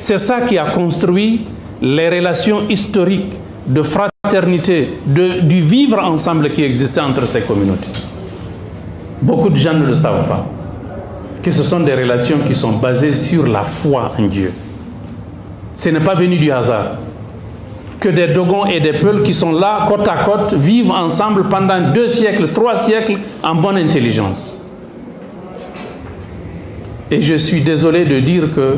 C'est ça qui a construit les relations historiques de fraternité, du vivre ensemble qui existait entre ces communautés. Beaucoup de gens ne le savent pas, que ce sont des relations qui sont basées sur la foi en Dieu. Ce n'est pas venu du hasard que des Dogons et des Peuls qui sont là, côte à côte, vivent ensemble pendant 2 siècles, 3 siècles, en bonne intelligence. Et je suis désolé de dire que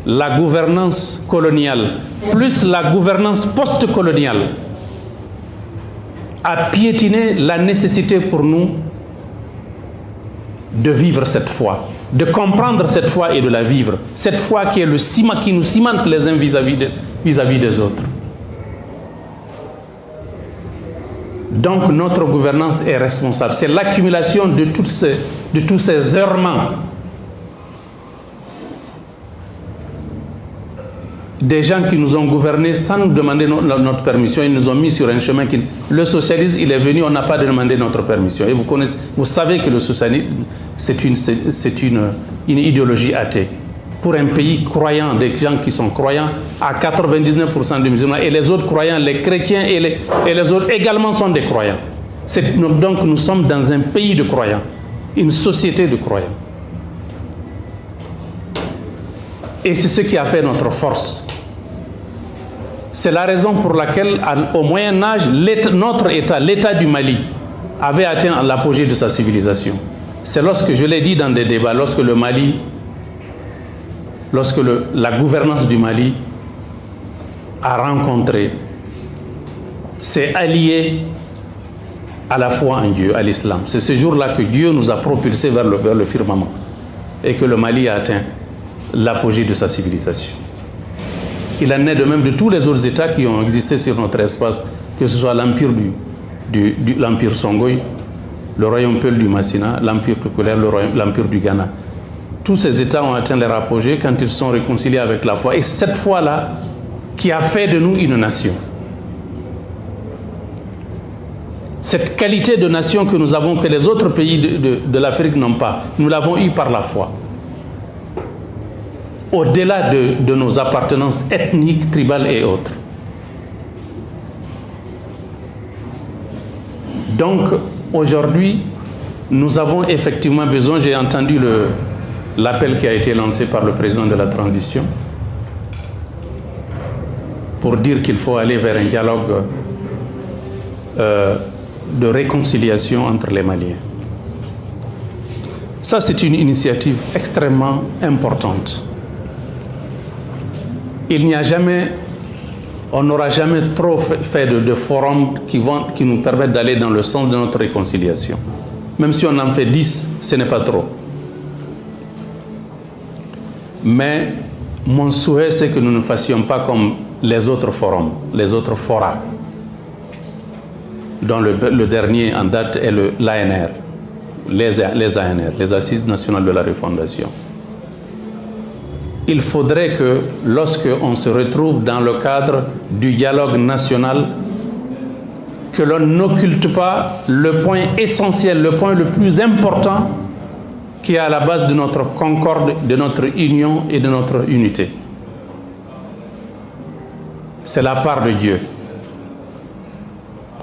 la gouvernance coloniale, plus la gouvernance post-coloniale, a piétiné la nécessité pour nous de vivre cette foi, de comprendre cette foi et de la vivre. Cette foi qui est le ciment, qui nous cimente les uns vis-à-vis des autres. Donc notre gouvernance est responsable. C'est l'accumulation de tous ces heurements. Des gens qui nous ont gouvernés sans nous demander notre permission, ils nous ont mis sur un chemin qui... Le socialisme, il est venu, on n'a pas demandé notre permission. Et vous savez que le socialisme, c'est une idéologie athée. Pour un pays croyant, des gens qui sont croyants, à 99% de musulmans, et les autres croyants, les chrétiens et les autres également sont des croyants. Donc nous sommes dans un pays de croyants, une société de croyants. Et c'est ce qui a fait notre force. C'est la raison pour laquelle, au Moyen-Âge, notre État, l'État du Mali, avait atteint l'apogée de sa civilisation. C'est lorsque, je l'ai dit dans des débats, lorsque la gouvernance du Mali a rencontré, s'est alliée à la foi en Dieu, à l'islam. C'est ce jour-là que Dieu nous a propulsés vers le firmament et que le Mali a atteint l'apogée de sa civilisation. Il en est de même de tous les autres États qui ont existé sur notre espace, que ce soit l'empire l'empire Songhai, le royaume Peul du Massina, l'empire Tukulaire, l'empire du Ghana. Tous ces États ont atteint leur apogée quand ils se sont réconciliés avec la foi. Et c'est cette foi-là qui a fait de nous une nation. Cette qualité de nation que nous avons, que les autres pays de l'Afrique n'ont pas, nous l'avons eue par la foi. Au-delà de nos appartenances ethniques, tribales et autres. Donc, aujourd'hui, nous avons effectivement besoin, j'ai entendu l'appel qui a été lancé par le président de la transition, pour dire qu'il faut aller vers un dialogue de réconciliation entre les Maliens. Ça, c'est une initiative extrêmement importante. On n'aura jamais trop fait de forums qui nous permettent d'aller dans le sens de notre réconciliation. Même si on en fait 10, ce n'est pas trop. Mais mon souhait, c'est que nous ne fassions pas comme les autres forums, les autres forats, dont le dernier en date est l'ANR, les ANR, les Assises nationales de la refondation. Il faudrait que, lorsqu'on se retrouve dans le cadre du dialogue national, que l'on n'occulte pas le point essentiel, le point le plus important qui est à la base de notre concorde, de notre union et de notre unité. C'est la part de Dieu.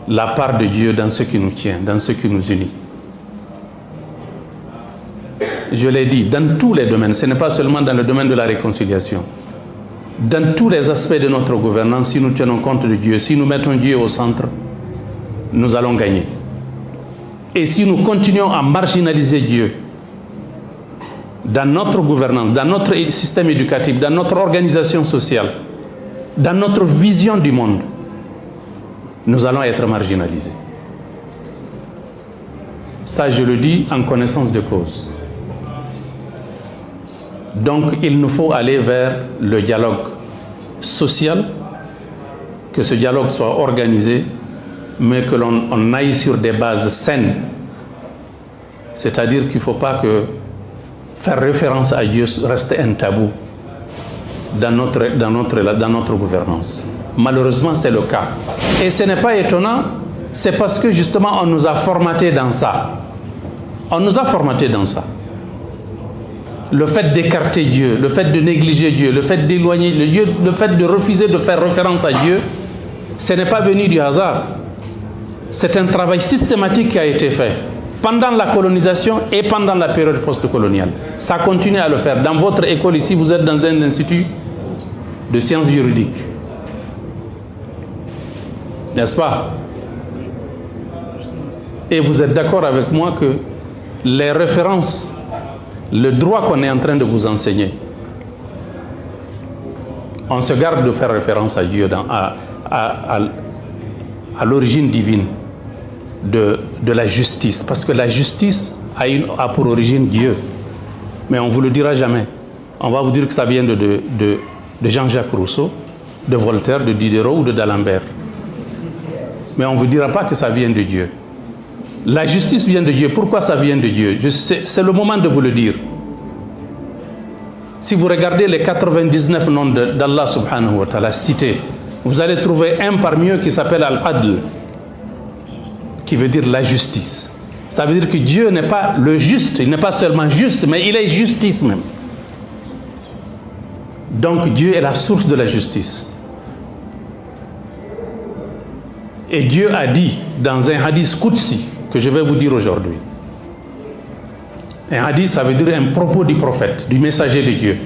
La part de Dieu dans ce qui nous tient, dans ce qui nous unit. Je l'ai dit, dans tous les domaines, ce n'est pas seulement dans le domaine de la réconciliation. Dans tous les aspects de notre gouvernance, si nous tenons compte de Dieu, si nous mettons Dieu au centre, nous allons gagner. Et si nous continuons à marginaliser Dieu dans notre gouvernance, dans notre système éducatif, dans notre organisation sociale, dans notre vision du monde, nous allons être marginalisés. Ça, je le dis en connaissance de cause. Donc, il nous faut aller vers le dialogue social, que ce dialogue soit organisé, mais que l'on aille sur des bases saines. C'est-à-dire qu'il ne faut pas que faire référence à Dieu reste un tabou dans notre gouvernance. Malheureusement, c'est le cas. Et ce n'est pas étonnant, c'est parce que justement, on nous a formatés dans ça. On nous a formatés dans ça. le fait d'écarter Dieu, le fait de négliger Dieu, le fait d'éloigner Dieu, le fait de refuser de faire référence à Dieu, ce n'est pas venu du hasard. C'est un travail systématique qui a été fait pendant la colonisation et pendant la période post-coloniale. Ça continue à le faire. Dans votre école ici, vous êtes dans un institut de sciences juridiques. N'est-ce pas? Et vous êtes d'accord avec moi que les références, le droit qu'on est en train de vous enseigner, on se garde de faire référence à Dieu, à l'origine divine de la justice. Parce que la justice a pour origine Dieu. Mais on ne vous le dira jamais. On va vous dire que ça vient de Jean-Jacques Rousseau, de Voltaire, de Diderot ou de d'Alembert. Mais on ne vous dira pas que ça vient de Dieu. La justice vient de Dieu. Pourquoi ça vient de Dieu? C'est le moment de vous le dire. Si vous regardez les 99 noms d'Allah subhanahu wa ta'ala cités, vous allez trouver un parmi eux qui s'appelle Al-Adl, qui veut dire la justice. Ça veut dire que Dieu n'est pas le juste, il n'est pas seulement juste, mais il est justice même. Donc Dieu est la source de la justice. Et Dieu a dit dans un hadith Qudsi, que je vais vous dire aujourd'hui. Un hadith, ça veut dire un propos du prophète, du messager de Dieu.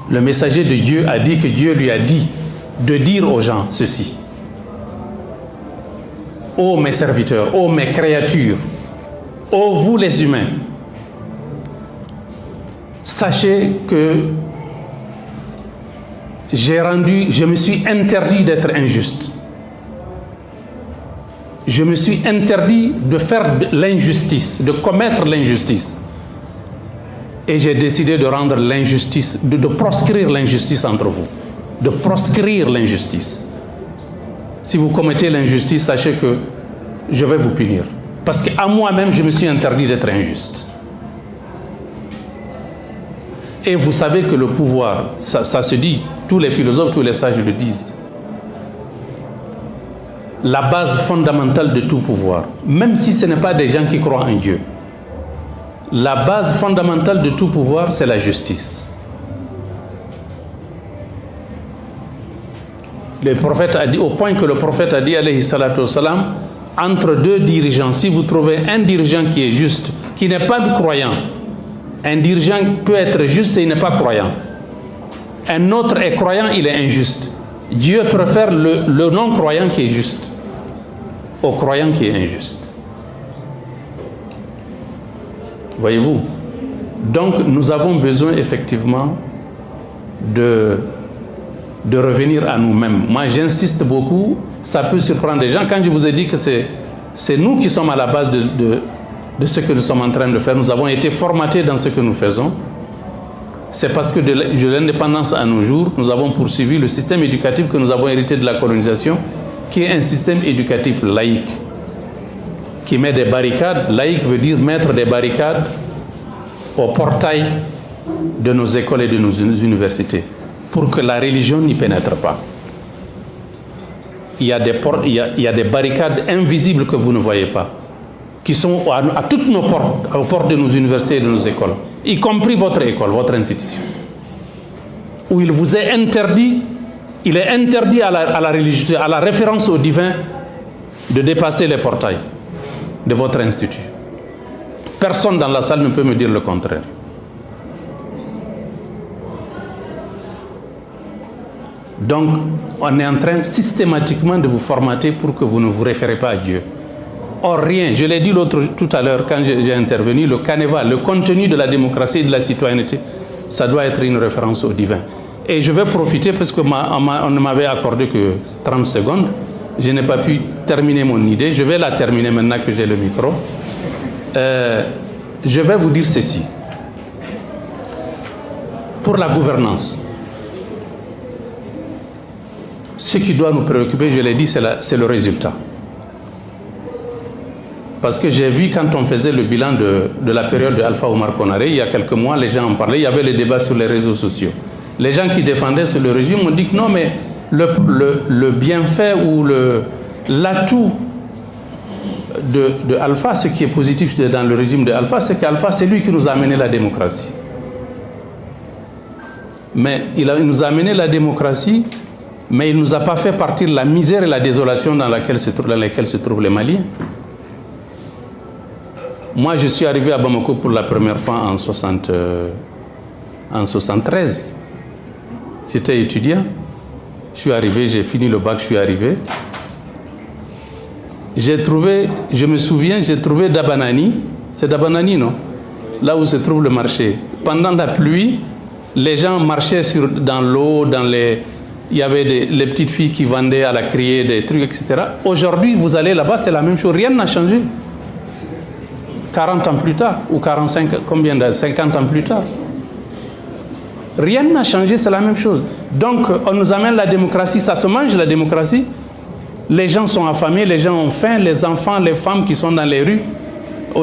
Le messager de Dieu a dit que Dieu lui a dit de dire aux gens ceci. Ô mes serviteurs, ô mes créatures, ô vous les humains, sachez que je me suis interdit d'être injuste. Je me suis interdit de faire l'injustice, de commettre l'injustice. Et j'ai décidé de rendre l'injustice, de proscrire l'injustice entre vous. De proscrire l'injustice. Si vous commettez l'injustice, sachez que je vais vous punir. Parce qu'à moi-même, je me suis interdit d'être injuste. Et vous savez que le pouvoir, ça se dit, tous les philosophes, tous les sages le disent. La base fondamentale de tout pouvoir, même si ce n'est pas des gens qui croient en Dieu, la base fondamentale de tout pouvoir, c'est la justice. Le prophète a dit, au point que le prophète a dit, alayhi salatu wassalam, entre deux dirigeants, si vous trouvez un dirigeant qui est juste, qui n'est pas croyant, un dirigeant peut être juste et il n'est pas croyant. Un autre est croyant, il est injuste. Dieu préfère le non-croyant qui est juste au croyant qui est injuste. Voyez-vous? Donc nous avons besoin effectivement de revenir à nous-mêmes. Moi j'insiste beaucoup, ça peut surprendre les gens. Quand je vous ai dit que c'est nous qui sommes à la base de ce que nous sommes en train de faire, nous avons été formatés dans ce que nous faisons. C'est parce que de l'indépendance à nos jours, nous avons poursuivi le système éducatif que nous avons hérité de la colonisation, qui est un système éducatif laïque, qui met des barricades. Laïque veut dire mettre des barricades au portail de nos écoles et de nos universités, pour que la religion n'y pénètre pas. Il y a des barricades invisibles que vous ne voyez pas, qui sont à toutes nos portes, aux portes de nos universités et de nos écoles, y compris votre école, votre institution, où il vous est interdit, il est interdit à la religiosité, à la référence au divin, de dépasser les portails de votre institut. Personne dans la salle ne peut me dire le contraire. Donc, on est en train systématiquement de vous formater pour que vous ne vous référez pas à Dieu. Or, rien, je l'ai dit tout à l'heure quand j'ai intervenu, le canevas, le contenu de la démocratie et de la citoyenneté, ça doit être une référence au divin. Et je vais profiter, parce qu'on ne m'avait accordé que 30 secondes, je n'ai pas pu terminer mon idée, je vais la terminer maintenant que j'ai le micro. Je vais vous dire ceci. Pour la gouvernance, ce qui doit nous préoccuper, je l'ai dit, c'est le résultat. Parce que j'ai vu quand on faisait le bilan de la période de Alpha Omar Konaré, il y a quelques mois, les gens en parlaient, il y avait le débat sur les réseaux sociaux. Les gens qui défendaient le régime ont dit que non, mais le bienfait ou l'atout de Alpha, ce qui est positif dans le régime de Alpha, c'est qu'Alpha, c'est lui qui nous a amené la démocratie. Mais il nous a amené la démocratie, mais il ne nous a pas fait partir de la misère et la désolation dans laquelle se trouvent les Maliens. Moi, je suis arrivé à Bamako pour la première fois en 73. J'étais étudiant. Je suis arrivé, j'ai fini le bac, je suis arrivé. Je me souviens, j'ai trouvé Dabanani. C'est Dabanani, non? Là où se trouve le marché. Pendant la pluie, les gens marchaient dans l'eau, il y avait les petites filles qui vendaient à la criée des trucs, etc. Aujourd'hui, vous allez là-bas, c'est la même chose. Rien n'a changé. 40 ans plus tard, ou 45, 50 ans plus tard. Rien n'a changé, c'est la même chose. Donc, on nous amène la démocratie, ça se mange la démocratie. Les gens sont affamés, les gens ont faim, les enfants, les femmes qui sont dans les rues,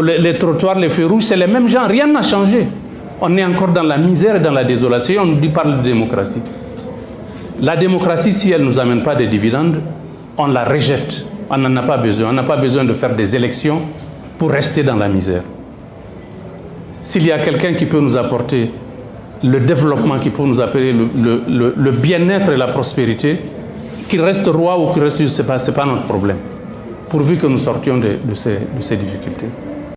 les trottoirs, les feux rouges, c'est les mêmes gens, rien n'a changé. On est encore dans la misère et dans la désolation, on nous dit parle de démocratie. La démocratie, si elle ne nous amène pas des dividendes, on la rejette. On n'en a pas besoin. On n'a pas besoin de faire des élections pour rester dans la misère. S'il y a quelqu'un qui peut nous apporter le développement, qui peut nous apporter le bien-être et la prospérité, qu'il reste roi ou qu'il reste, ce n'est pas notre problème, pourvu que nous sortions de ces difficultés.